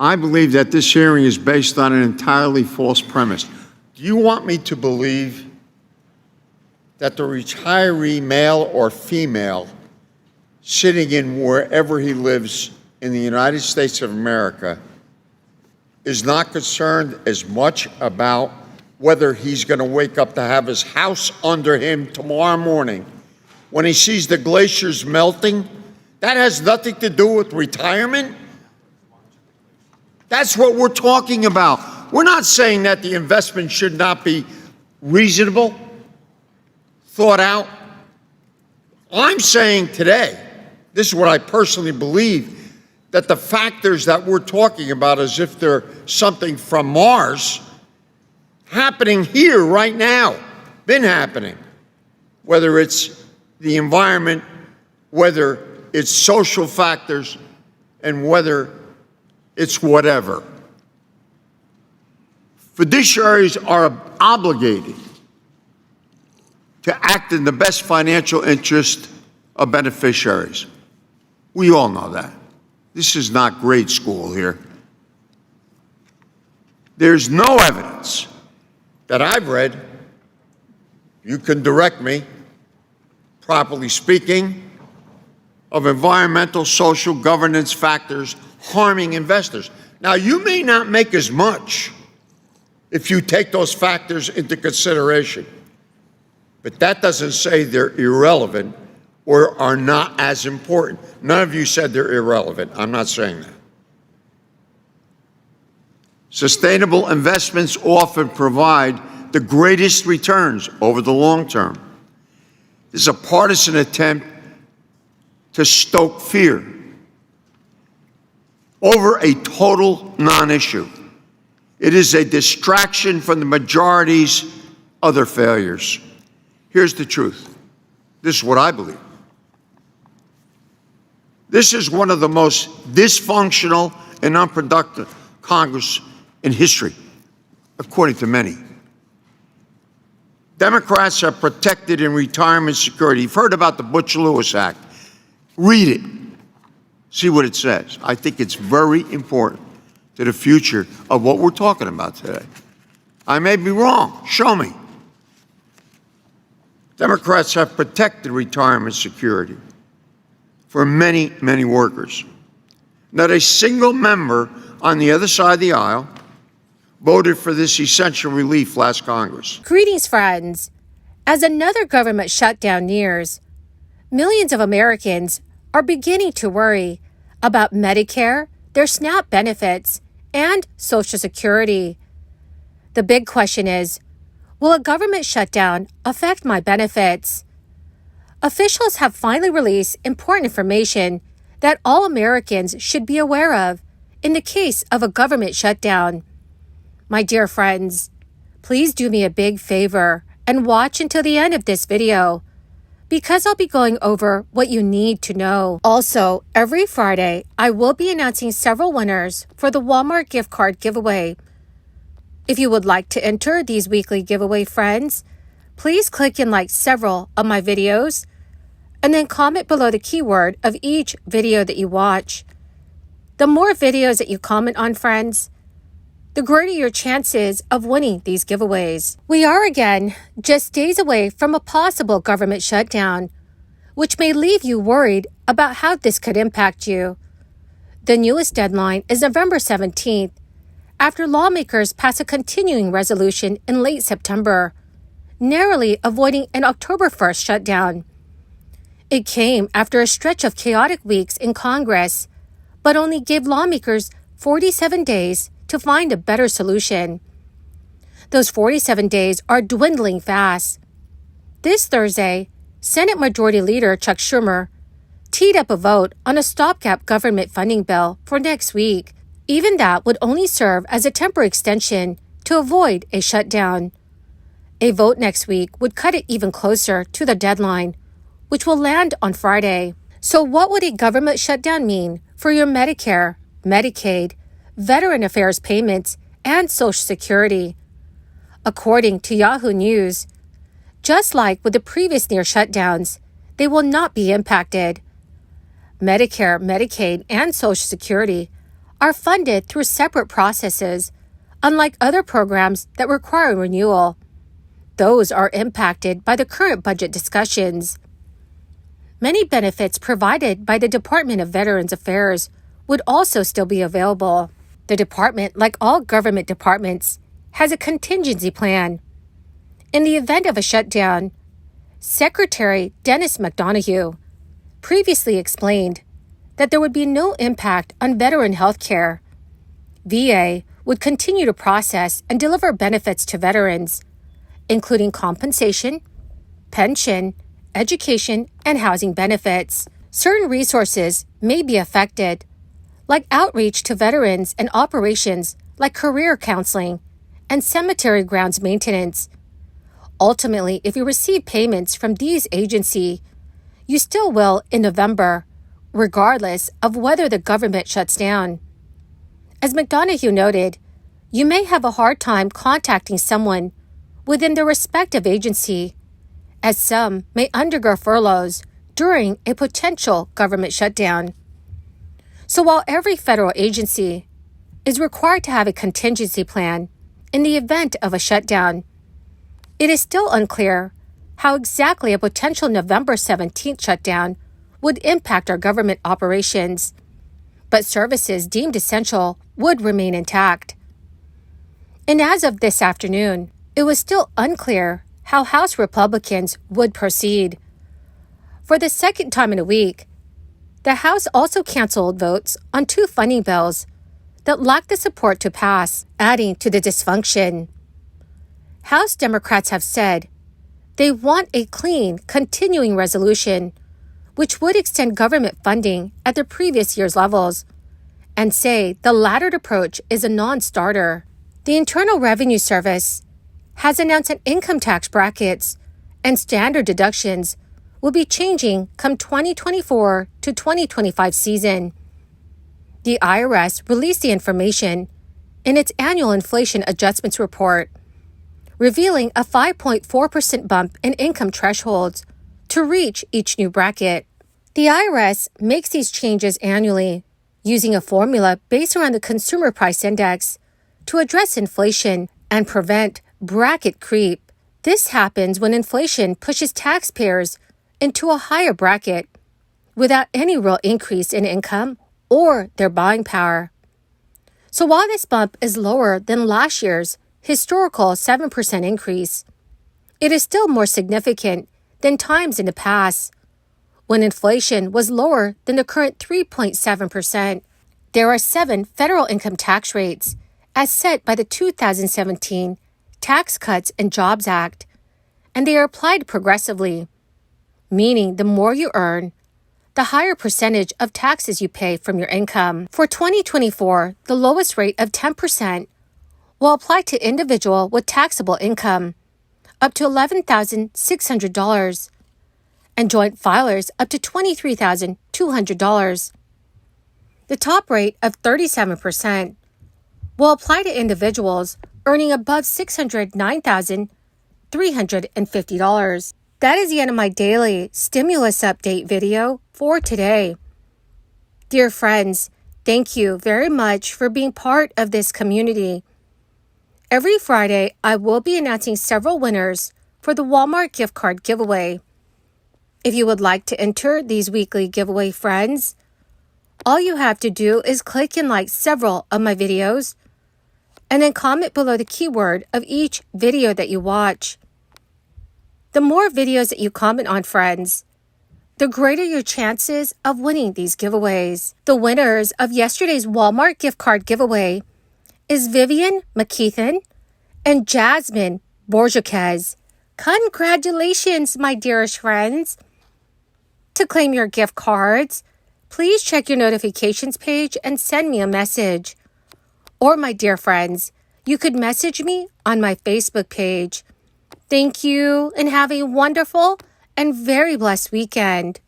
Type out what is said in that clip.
I believe that this hearing is based on an entirely false premise. Do you want me to believe that the retiree, male or female, sitting in wherever he lives in the United States of America, is not concerned as much about whether he's going to wake up to have his house under him tomorrow morning when he sees the glaciers melting? That has nothing to do with retirement. That's what we're talking about. We're not saying that the investment should not be reasonable, thought out. I'm saying today, this is what I personally believe, that the factors that we're talking about as if they're something from Mars, happening here right now, been happening, whether it's the environment, whether it's social factors, and whether it's whatever. Fiduciaries are obligated to act in the best financial interest of beneficiaries. We all know that. This is not grade school here. There's no evidence that I've read, you can direct me, properly speaking, of environmental, social, governance factors harming investors. Now, you may not make as much if you take those factors into consideration, but that doesn't say they're irrelevant or are not as important. None of you said they're irrelevant. I'm not saying that. Sustainable investments often provide the greatest returns over the long term. This is a partisan attempt to stoke fear over a total non-issue. It is a distraction from the majority's other failures. Here's the truth. This is what I believe. This is one of the most dysfunctional and unproductive Congress in history, according to many. Democrats are protected in retirement security. You've heard about the Butch-Lewis Act. Read it. See what it says. I think it's very important to the future of what we're talking about today. I may be wrong. Show me. Democrats have protected retirement security for many, many workers. Not a single member on the other side of the aisle voted for this essential relief last Congress. Greetings, friends. As another government shutdown nears, millions of Americans are beginning to worry about Medicare, their SNAP benefits, and Social Security. The big question is, will a government shutdown affect my benefits? Officials have finally released important information that all Americans should be aware of in the case of a government shutdown. My dear friends, please do me a big favor and watch until the end of this video, because I'll be going over what you need to know. Also, every Friday, I will be announcing several winners for the Walmart gift card giveaway. If you would like to enter these weekly giveaway, friends, please click and like several of my videos, and then comment below the keyword of each video that you watch. The more videos that you comment on, friends, the greater your chances of winning these giveaways. We are again just days away from a possible government shutdown, which may leave you worried about how this could impact you. The newest deadline is November 17th, after lawmakers pass a continuing resolution in late September, narrowly avoiding an October 1st shutdown. It came after a stretch of chaotic weeks in Congress, but only gave lawmakers 47 days to find a better solution. Those 47 days are dwindling fast. This Thursday, Senate Majority Leader Chuck Schumer teed up a vote on a stopgap government funding bill for next week. Even that would only serve as a temporary extension to avoid a shutdown. A vote next week would cut it even closer to the deadline, which will land on Friday. So what would a government shutdown mean for your Medicare, Medicaid, Veteran Affairs payments, and Social Security? According to Yahoo News, just like with the previous near shutdowns, they will not be impacted. Medicare, Medicaid, and Social Security are funded through separate processes, unlike other programs that require renewal. Those are impacted by the current budget discussions. Many benefits provided by the Department of Veterans Affairs would also still be available. The department, like all government departments, has a contingency plan. In the event of a shutdown, Secretary Dennis McDonough previously explained that there would be no impact on veteran health care. VA would continue to process and deliver benefits to veterans, including compensation, pension, education, and housing benefits. Certain resources may be affected, like outreach to veterans and operations like career counseling and cemetery grounds maintenance. Ultimately, if you receive payments from these agencies, you still will in November, regardless of whether the government shuts down. As McDonough noted, you may have a hard time contacting someone within their respective agency, as some may undergo furloughs during a potential government shutdown. So while every federal agency is required to have a contingency plan in the event of a shutdown, it is still unclear how exactly a potential November 17th shutdown would impact our government operations, but services deemed essential would remain intact. And as of this afternoon, it was still unclear how House Republicans would proceed. For the second time in a week, the House also canceled votes on 2 funding bills that lacked the support to pass, adding to the dysfunction. House Democrats have said they want a clean, continuing resolution, which would extend government funding at the previous year's levels, and say the latter approach is a non-starter. The Internal Revenue Service has announced that income tax brackets and standard deductions will be changing come 2024 to 2025 season. The IRS released the information in its annual inflation adjustments report, revealing a 5.4% bump in income thresholds to reach each new bracket. The IRS makes these changes annually, using a formula based around the Consumer Price Index to address inflation and prevent bracket creep. This happens when inflation pushes taxpayers into a higher bracket without any real increase in income or their buying power. So while this bump is lower than last year's historical 7% increase, it is still more significant than times in the past, when inflation was lower than the current 3.7%. There are 7 federal income tax rates as set by the 2017 Tax Cuts and Jobs Act, and they are applied progressively, meaning the more you earn, the higher percentage of taxes you pay from your income. For 2024, the lowest rate of 10% will apply to individual with taxable income up to $11,600 and joint filers up to $23,200. The top rate of 37% will apply to individuals earning above $609,350. That is the end of my daily stimulus update video for today. Dear friends, thank you very much for being part of this community. Every Friday, I will be announcing several winners for the Walmart gift card giveaway. If you would like to enter these weekly giveaway, friends, all you have to do is click and like several of my videos, and then comment below the keyword of each video that you watch. The more videos that you comment on, friends, the greater your chances of winning these giveaways. The winners of yesterday's Walmart gift card giveaway is Vivian McKeithen and Jasmine Borjaquez. Congratulations, my dearest friends. To claim your gift cards, please check your notifications page and send me a message. Or, my dear friends, you could message me on my Facebook page. Thank you and have a wonderful and very blessed weekend.